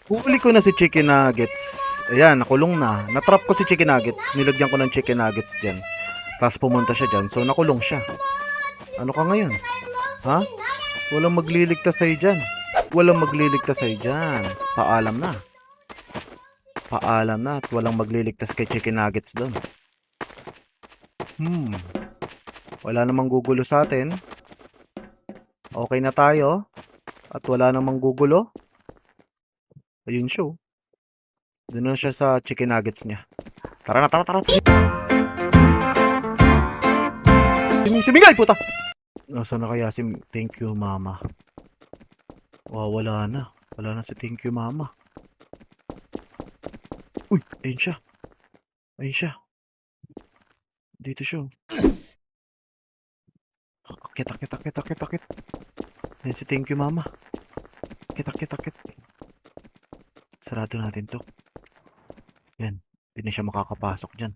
Huli ko na si Chicken Nuggets. Ayan, nakulong na. Natrap ko si Chicken Nuggets. Nilagyan ko ng Chicken Nuggets dyan. Tapos pumunta siya dyan. So, nakulong siya. Ano ka ngayon? Ha? Walang magliligtas sa'yo dyan. Walang magliligtas sa'yo dyan. Paalam na. Paalam na. At walang magliligtas kay Chicken Nuggets doon. Wala namang gugulo sa atin. Okay na tayo. At wala namang gugulo. Ayun siya. Doon na siya sa Chicken Nuggets niya. Tara na, tara, tara. Sumigay, puta! Nasaan na kaya si Thank You Mama? Wala na. Wala na si Thank You Mama. Uy, ayun siya. Ayun siya. Dito siya. Akit, akit, akit, akit, akit. Ayun si Thank You Mama. Akit, akit, akit. Sarado natin to. Yan. Hindi na siya makakapasok dyan.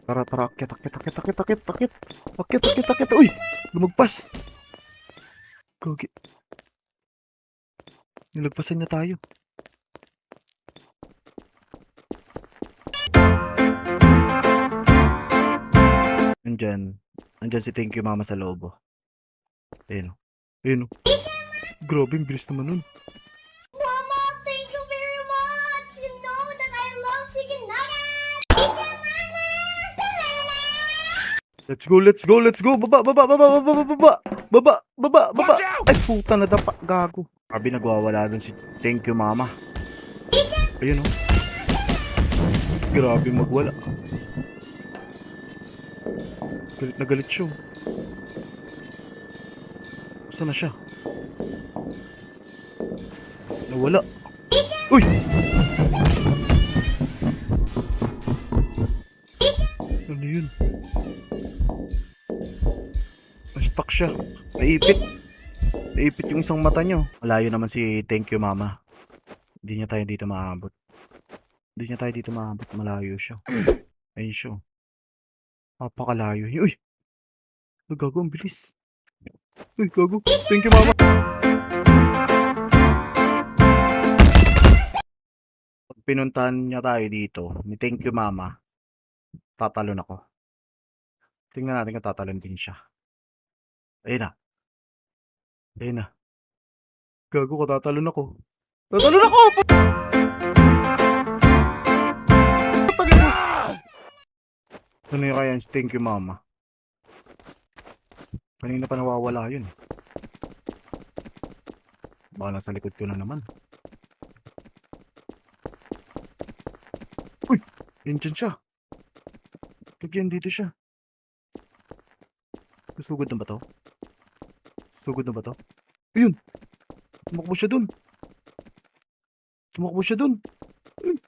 Tara, tara, akit, akit, akit, akit, akit, akit. Akit, akit, akit. Uy! Lumagpas. Gogi. Nilagpasan niya tayo. Nandyan. Nandyan si Thank You Mama sa loob. Ayun. Ayun. Grabe, ang bilis naman nun. Mama, thank you very much. You know that I love chicken nuggets. Let's go, let's go, let's go. Baba, baba, baba, baba, baba, baba. Baba, baba, baba. Ay, puta na dapa. Gago. Grabe, nagwawala dun si Thank You Mama. Ayun, oh. Grabe magwala. Galit na galit siya. Saan na siya? Nawala. Uy! Ano yun? Naspak siya. Naipit. Naipit yung isang mata niyo. Malayo naman si Thank You Mama. Hindi niya tayo dito maabot. Hindi niya tayo dito maabot. Malayo siya. Ayun siya. Napakalayo. Uy! Gago, ang bilis. Uy, gago. Thank You Mama. Pag pinuntahan niya tayo dito, ni Thank You Mama, tatalon ako. Tingnan natin kung tatalon din siya. Ayun na. Ayun na. Gago ko, tatalon ako. Tatalon ako! Ano yung kaya si Thank You Mama? Kanina pa nawawala yun. Baka nasa likod ko na naman. Uy! Yan dyan siya. Kagyan dito siya. Susugod na ba to? Susugod na ba to? Ayun! Tumakbo siya dun. Tumakbo siya dun. Ay.